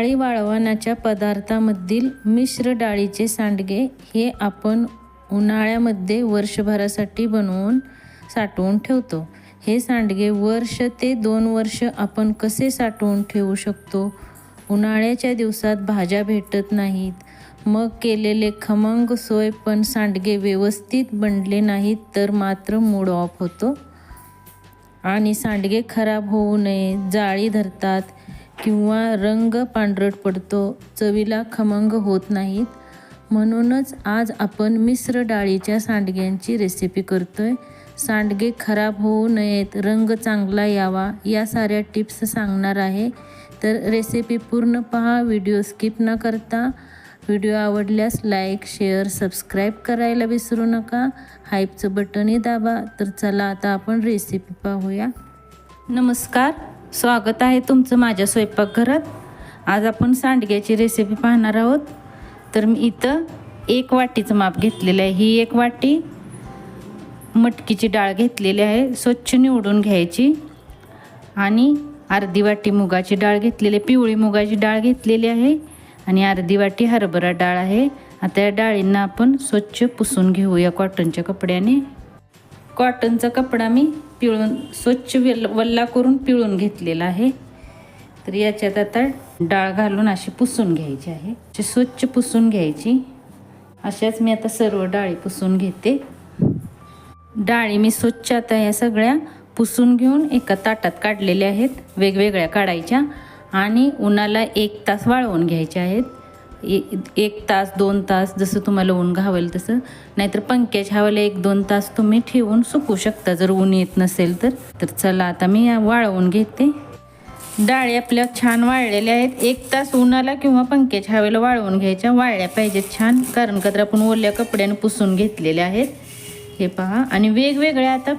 उन्हाळी वाळवणाच्या पदार्थामधील मिश्र डाळीचे सांडगे हे आपण उन्हाळ्यामध्ये वर्षभरासाठी बनवून साठवून ठेवतो. हे सांडगे वर्ष ते 2 वर्ष आपण कसे साठवून ठेवू शकतो? उन्हाळ्याच्या दिवसात भाज्या भेटत नाहीत, मग केलेले खमंग सोय पण सांडगे व्यवस्थित बनले नाहीत तर मात्र मूड ऑफ होतो आणि सांडगे खराब होऊ नये, जाळी धरतात किंवा रंग पांढरट पडतो, चवीला खमंग होत नाहीत. म्हणूनच आज आपण मिश्र डाळीच्या सांडग्यांची रेसिपी करतोय. सांडगे खराब होऊ नयेत, रंग चांगला यावा, या साऱ्या टिप्स सांगणार आहे. तर रेसिपी पूर्ण पहा, व्हिडिओ स्किप न करता. व्हिडिओ आवडल्यास लाईक, शेअर, सबस्क्राईब करायला विसरू नका. हाईपचं बटनही दाबा. तर चला आता आपण रेसिपी पाहूया. नमस्कार, स्वागत आहे तुमचं माझ्या स्वयंपाकघरात. आज आपण सांडग्याची रेसिपी पाहणार आहोत. तर मी इथं 1 वाटीचं माप घेतलेलं आहे. ही 1 वाटी मटकीची डाळ घेतलेली आहे, स्वच्छ निवडून घ्यायची. आणि अर्धी वाटी मुगाची डाळ घेतलेली, पिवळी मुगाची डाळ घेतलेली आहे आणि अर्धी वाटी हरभरा डाळ आहे. आता या डाळींना आपण स्वच्छ पुसून घेऊया कॉटनच्या कपड्याने. कॉटनचा कपडा मी पिळून स्वच्छ वल्ला करून पिळून घेतलेला आहे. तर याच्यात आता डाळ घालून अशी पुसून घ्यायची आहे. अशी स्वच्छ पुसून घ्यायची. अशाच मी आता सर्व डाळी पुसून घेते. डाळी मी स्वच्छ आता या सगळ्या पुसून घेऊन एका ताटात काढलेल्या आहेत. वेगवेगळ्या काढायच्या आणि उन्हाला 1 तास वाळवून घ्यायच्या आहेत. 1 तास 2 तास जसं तुम्हाला ऊन घावेल तसं, नाहीतर पंख्याच्या हवेला 1-2 तास तुम्ही ठेवून सुकू शकता जर ऊन येत नसेल तर. चला आता मी वाळवून घेते. डाळी आपल्या छान वाळलेल्या आहेत. 1 तास उन्हाला किंवा पंख्याच्या हवेला वाळवून घ्यायच्या. वाळल्या पाहिजेत छान, कारण का तर आपण ओल्या कपड्याने पुसून घेतलेल्या आहेत. हे पहा. आणि वेगवेगळ्या आता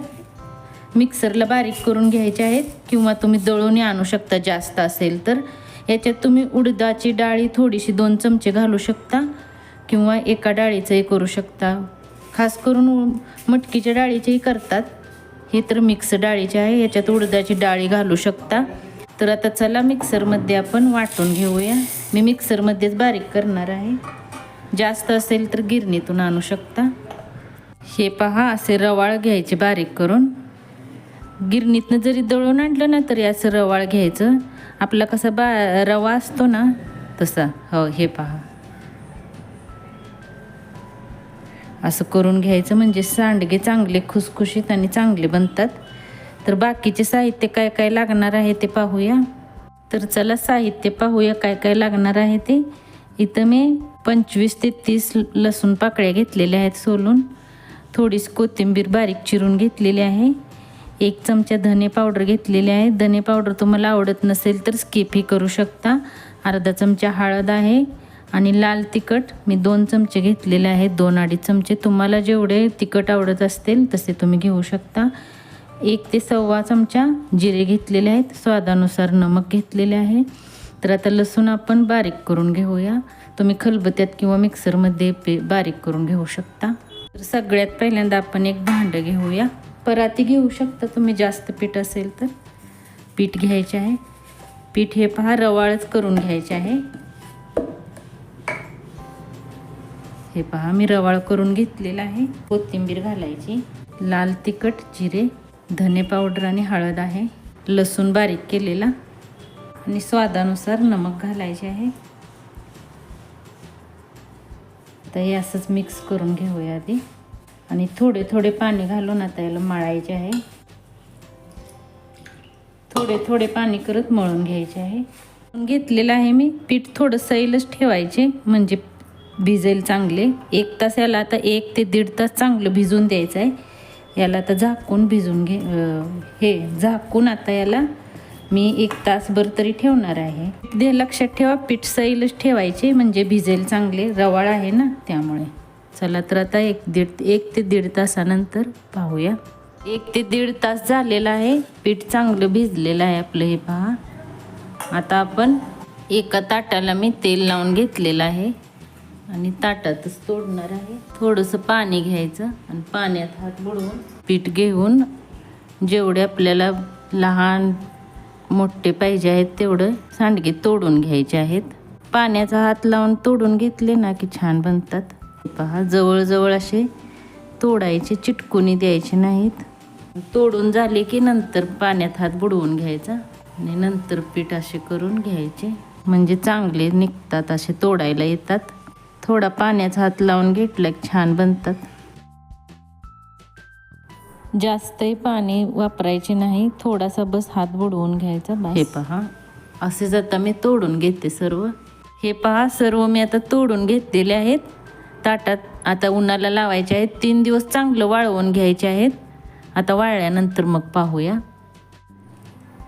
मिक्सरला बारीक करून घ्यायचे आहेत किंवा तुम्ही दळून आणू शकता जास्त असेल तर. याच्यात तुम्ही उडदाची डाळी थोडीशी 2 चमचे घालू शकता किंवा एका डाळीचंही करू शकता. खास करून मटकीच्या डाळीचेही करतात. हे तर मिक्स डाळीचे आहे, याच्यात उडदाची डाळी घालू शकता. तर आता चला मिक्सरमध्ये आपण वाटून घेऊया. मी मिक्सरमध्येच बारीक करणार आहे. जास्त असेल तर गिरणीतून आणू शकता. हे पहा, असे रवाळ घ्यायचे बारीक करून. गिरणीतनं जरी दळून आणलं ना तरी असं रवाळ घ्यायचं. आपला कसा रवा असतो ना तसा. हो, हे पहा, असं करून घ्यायचं म्हणजे सांडगे चांगले खुसखुशीत आणि चांगले बनतात. तर बाकीचे साहित्य काय काय लागणार आहे ते पाहूया. तर चला साहित्य पाहूया काय काय लागणार आहे ते. इथं मी 25 ते 30 लसूण पाकळ्या घेतलेल्या आहेत सोलून. थोडीशी कोथिंबीर बारीक चिरून घेतलेली आहे. 1 चमचा धने पावडर घेतलेली आहे. धने पावडर तुम्हाला आवडत नसेल तर स्किपही करू शकता. अर्धा चमचा हळद आहे आणि लाल तिखट मी 2 चमचे घेतलेले आहेत. 2-2.5 चमचे. तुम्हाला जेवढे तिखट आवडत असतील तसे तुम्ही घेऊ शकता. 1 ते 1.25 चमचा जिरे घेतलेले आहेत. स्वादानुसार नमक घेतलेले आहे. तर आता लसूण आपण बारीक करून घेऊया. तुम्ही खलबत्त्यात किंवा मिक्सरमध्ये बारीक करून घेऊ शकता. तर सगळ्यात पहिल्यांदा आपण एक भांडं घेऊया. पराती घेऊ शकता तुम्ही, जास्त पीठ असेल तर. पीठ घ्यायचे आहे. पीठ हे पहा रवाळच करून घ्यायचे आहे. हे पहा मी रवाळ करून घेतलेला आहे. कोथिंबीर घालायची, लाल तिखट, जिरे, धने पावडर आणि हळद आहे, लसूण बारीक केलेला आणि स्वादानुसार नमक घालायचे आहे. आता हे असंच मिक्स करून घेऊया आधी आणि थोडे थोडे पाणी घालून आता याला मळायचे आहे. थोडे थोडे पाणी करत मळून घ्यायचे आहे. घेतलेलं आहे मी. पीठ थोडं सैलच ठेवायचे म्हणजे भिजेल चांगले. 1 तास याला आता 1 ते 1.5 तास चांगलं भिजून द्यायचं आहे. याला आता झाकून भिजून हे झाकून आता याला मी 1 तासभर तरी ठेवणार आहे. ते लक्षात ठेवा, पीठ सैलच ठेवायचे म्हणजे भिजेल चांगले. रवाळ आहे ना त्यामुळे. चला तर आता 1 ते 1.5 तासानंतर पाहूया. 1 ते 1.5 तास झालेला आहे. पीठ चांगलं भिजलेलं आहे आपलं. हे पहा. आता आपण एका ताटाला मी तेल लावून घेतलेलं आहे आणि ताटातच तोडणार आहे. थोडंसं पाणी घ्यायचं आणि पाण्यात हात बुडवून पीठ घेऊन जेवढे आपल्याला लहान मोठे पाहिजे आहेत तेवढं सांडगे तोडून घ्यायचे आहेत. पाण्याचा हात लावून तोडून घेतले ना की छान बनतात. पहा जवळजवळ असे तोडायचे, चिटकुनी द्यायचे नाहीत. तोडून झाले की नंतर पाण्यात हात बुडवून घ्यायचा आणि नंतर पीठ असे करून घ्यायचे, म्हणजे चांगले निघतात, असे तोडायला येतात. थोडा पाण्याचा हात लावून घेतला की छान बनतात. जास्तही पाणी वापरायचे नाही, थोडासा बस हात बुडवून घ्यायचा. हे पहा असेच आता मी तोडून घेते सर्व. हे पहा सर्व मी आता तोडून घेतलेले आहेत ताटात. आता उन्हाला लावायचे आहेत. 3 दिवस चांगलं वाळवून घ्यायचे आहेत. आता वाळल्यानंतर मग पाहूया.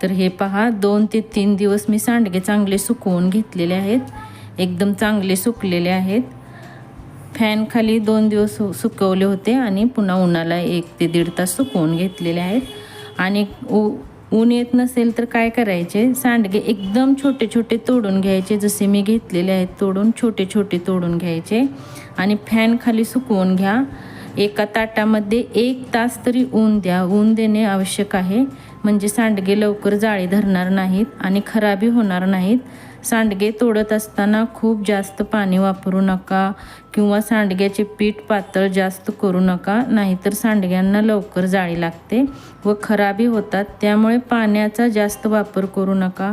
तर हे पहा 2 ते 3 दिवस मी सांडगे चांगले सुकवून घेतलेले आहेत. एकदम चांगले सुकलेले आहेत. फॅन खाली 2 दिवस सुकवले होते आणि पुन्हा उन्हाला 1 ते 1.5 तास सुकवून घेतलेले आहेत. आणि ऊन येत नसेल तर काय करायचे, सांडगे एकदम छोटे छोटे तोडून घ्यायचे, जसे मी घेतलेले आहेत तोडून छोटे छोटे तोडून घ्यायचे आणि फॅन खाली सुकवून घ्या. एका ताटामध्ये 1 तास तरी ऊन द्या. ऊन देणे आवश्यक आहे, म्हणजे सांडगे लवकर जाळी धरणार नाहीत आणि खराबी होणार नाहीत. सांडगे तोडत असताना खूप जास्त पाणी वापरू नका किंवा सांडग्याचे पीठ पातळ जास्त करू नका, नाहीतर सांडग्यांना लवकर जाळी लागते व खराबी होतात. त्यामुळे पाण्याचा जास्त वापर करू नका.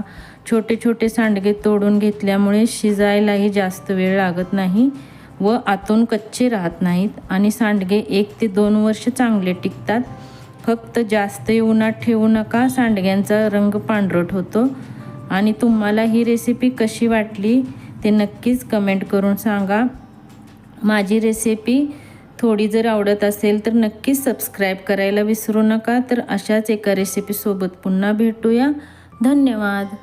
छोटे छोटे सांडगे तोडून घेतल्यामुळे शिजायलाही जास्त वेळ लागत नाही व आतून कच्चे राहत नाहीत आणि सांडगे 1 ते 2 वर्ष चांगले टिकतात. फक्त जास्त उन्हात ठेवू नका, सांडग्यांचा रंग पांढरट होतो. आणि तुम्हाला ही रेसिपी कशी वाटली ते नक्कीच कमेंट करून सांगा. माझी रेसिपी थोडी जर आवडत असेल तर नक्कीच सबस्क्राईब करायला विसरू नका. तर अशाच एका रेसिपीसोबत पुन्हा भेटूया. धन्यवाद.